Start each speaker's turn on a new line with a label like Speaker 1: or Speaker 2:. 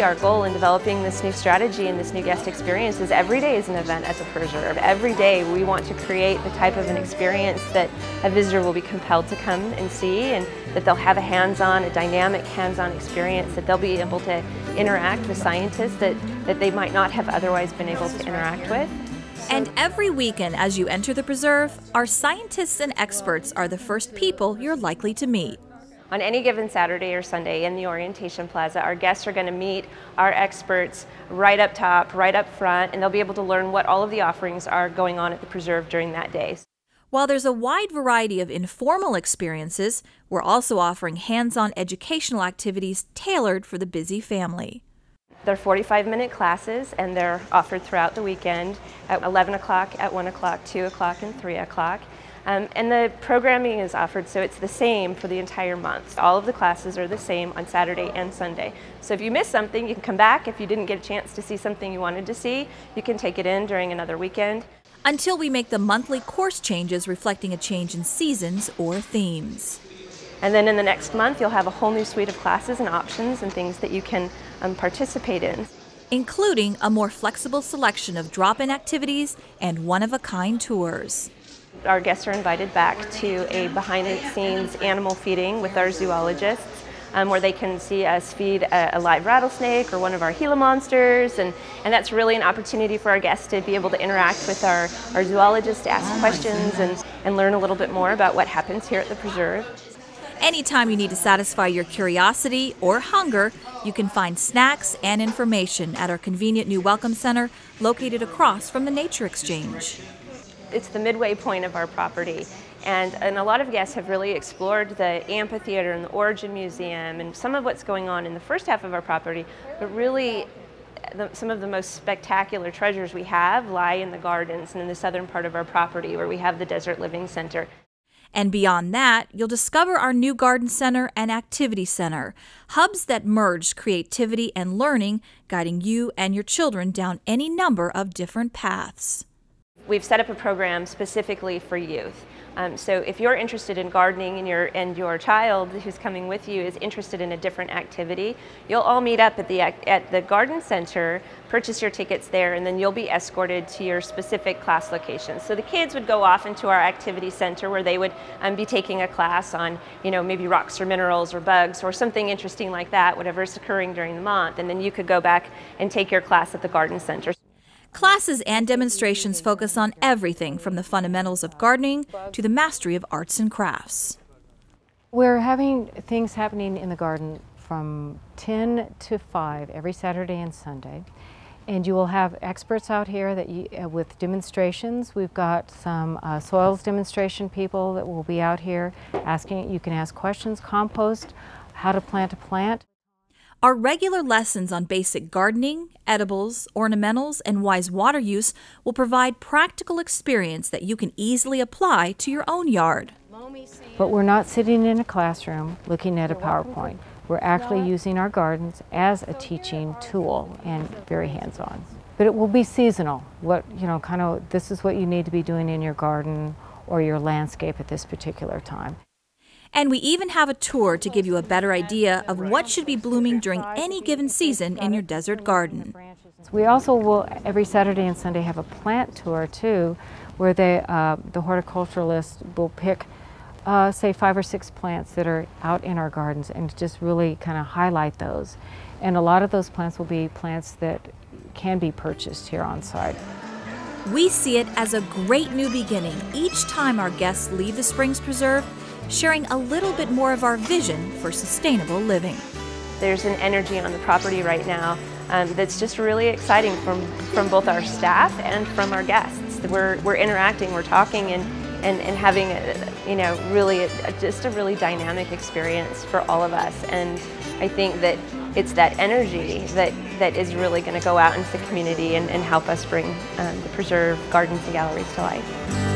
Speaker 1: our goal in developing this new strategy and this new guest experience is every day is an event as a preserve. Every day we want to create the type of an experience that a visitor will be compelled to come and see, and that they'll have a dynamic hands-on experience, that they'll be able to interact with scientists that they might not have otherwise been able to interact with.
Speaker 2: And every weekend as you enter the preserve, our scientists and experts are the first people you're likely to meet.
Speaker 1: On any given Saturday or Sunday in the Orientation Plaza, our guests are going to meet our experts right up top, right up front, and they'll be able to learn what all of the offerings are going on at the preserve during that day.
Speaker 2: While there's a wide variety of informal experiences, we're also offering hands-on educational activities tailored for the busy family.
Speaker 1: They're 45-minute classes, and they're offered throughout the weekend at 11 o'clock, at 1 o'clock, 2 o'clock, and 3 o'clock. And the programming is offered so it's the same for the entire month. All of the classes are the same on Saturday and Sunday. So if you miss something, you can come back. If you didn't get a chance to see something you wanted to see, you can take it in during another weekend.
Speaker 2: Until we make the monthly course changes reflecting a change in seasons or themes.
Speaker 1: And then in the next month, you'll have a whole new suite of classes and options and things that you can participate in,
Speaker 2: including a more flexible selection of drop-in activities and one-of-a-kind tours.
Speaker 1: Our guests are invited back to a behind-the-scenes animal feeding with our zoologists, where they can see us feed a live rattlesnake or one of our Gila monsters, and that's really an opportunity for our guests to be able to interact with our zoologists, to ask questions and learn a little bit more about what happens here at the preserve.
Speaker 2: Anytime you need to satisfy your curiosity or hunger, you can find snacks and information at our convenient new Welcome Center located across from the Nature Exchange.
Speaker 1: It's the midway point of our property, and a lot of guests have really explored the amphitheater and the Origin Museum and some of what's going on in the first half of our property, but really some of the most spectacular treasures we have lie in the gardens and in the southern part of our property where we have the Desert Living Center.
Speaker 2: And beyond that, you'll discover our new Garden Center and Activity Center, hubs that merge creativity and learning, guiding you and your children down any number of different paths.
Speaker 1: We've set up a program specifically for youth. So if you're interested in gardening and your child who's coming with you is interested in a different activity, you'll all meet up at the Garden Center, purchase your tickets there, and then you'll be escorted to your specific class location. So the kids would go off into our activity center where they would be taking a class on, maybe rocks or minerals or bugs or something interesting like that, whatever's occurring during the month, and then you could go back and take your class at the Garden Center.
Speaker 2: Classes and demonstrations focus on everything from the fundamentals of gardening to the mastery of arts and crafts.
Speaker 3: We're having things happening in the garden from 10 to 5 every Saturday and Sunday. And you will have experts out here with demonstrations. We've got some soils demonstration people that will be out here asking. You can ask questions, compost, how to plant a plant.
Speaker 2: Our regular lessons on basic gardening, edibles, ornamentals, and wise water use will provide practical experience that you can easily apply to your own yard.
Speaker 3: But we're not sitting in a classroom looking at a PowerPoint. We're actually using our gardens as a teaching tool and very hands-on. But it will be seasonal. This is what you need to be doing in your garden or your landscape at this particular time.
Speaker 2: And we even have a tour to give you a better idea of what should be blooming during any given season in your desert garden.
Speaker 3: We also will, every Saturday and Sunday, have a plant tour too, where the horticulturalist will pick, say, 5 or 6 plants that are out in our gardens and just really kind of highlight those. And a lot of those plants will be plants that can be purchased here on site.
Speaker 2: We see it as a great new beginning each time our guests leave the Springs Preserve, sharing a little bit more of our vision for sustainable living.
Speaker 1: There's an energy on the property right now that's just really exciting from both our staff and from our guests. We're interacting, we're talking, and having just a really dynamic experience for all of us. And I think that it's that energy that is really going to go out into the community and help us bring the preserve gardens and galleries to life.